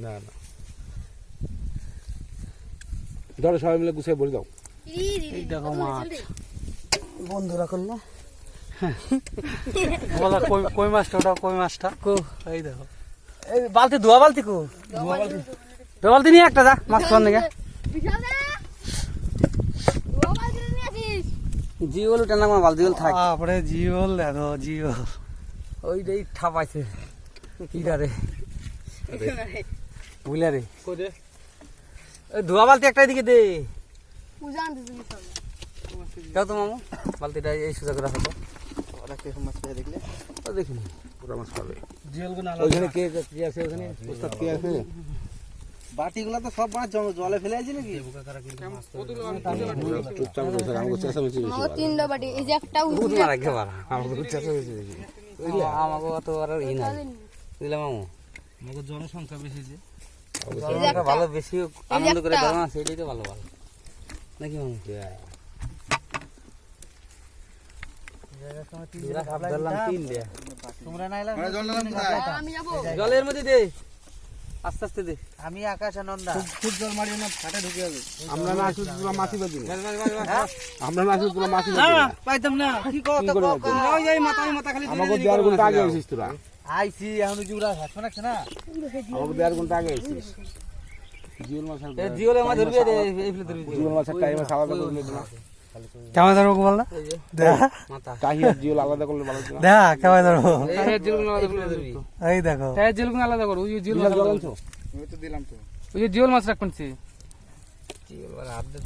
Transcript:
না না ধরো সবাই মিলে গুছিয়ে বলে দাও। এই দেখো মাছ বন্ধুরা করলো বলা কই মাছটা, ওটা কই মাছটা কো। এই দেখো এই বালতি ধোয়া বালতি কো ধোয়া বালতি নিয়ে একটা যা মাছ তোর নাকি জিওল টানা আমার বালতি থাক তারপরে জিওল দেখো জিওল ওইটাই ঠাপাইছে কিরারে বুঝলা রে ওই ধোয়া বালতি একটা দিকে দে দাও তো মামু বালতিটা এই সোজা করে রাখো। ওরা কিরকম মাছ পেয়ে দেখলে ও দেখিনি পুরা মাছ পাবে। জিওলগুলো ওইখানে কে কে আছে? ওখানে ওস্তাদ কে আছে? বাটিগুলো তো সব মাছ জলে ফেলে আছে নাকি? চুপচাপ বসে আমাকে চেঁচামেচি বেশি করে। তিনটা বাটি এই যে একটা দুধ মারা খেবার আমাকে চেঁচামেচি বেশি বুঝলে আমাকে অত আর ই নাই বুঝলে মামু আমাকে জনসংখ্যা বেশি যে জলটা ভালো বেশি আনন্দ করে ধরো না সেটাই তো ভালো ভালো নাকি মামু? তোমরা না এলাম আমি যাবো জলের মধ্যে দে আস্তে আস্তে দে। আমি আকাশ আনন্দা খুব জল মারিও না, ফাটে ঢুকে যাবে। আমরা না আসলে পুরো মাছি বাজি না। আমরা না আসলে পুরো মাছি বাজি না। পাইতাম না কি কত কি করে বাজি? ওই যে মাথা খালি আমাকে দেড় ঘন্টা আগে এসেছিস তোরা। আইছি এখন জুড়া হাসো না না আমাকে দেড় ঘন্টা আগে এসেছিস। জিওল মাছ এ জিওলে মা ধরবি রে এই ফেলে ধরবি জিওল মাছের টাইমে সালাদা করলে না। কেমন ধরবো বল না দেখা মাথা কাহি আর জিওল আলাদা করলে ভালো হতো না। দেখা কেমন ধরবো এই জিওলে আলাদা করে ধরবি। এই দেখো জিওলগুলো আলাদা করো, ওই যে জিওল জিওল আনছো? ওই যে জিওল মাছ রাখবেন জিওল আর হাত দে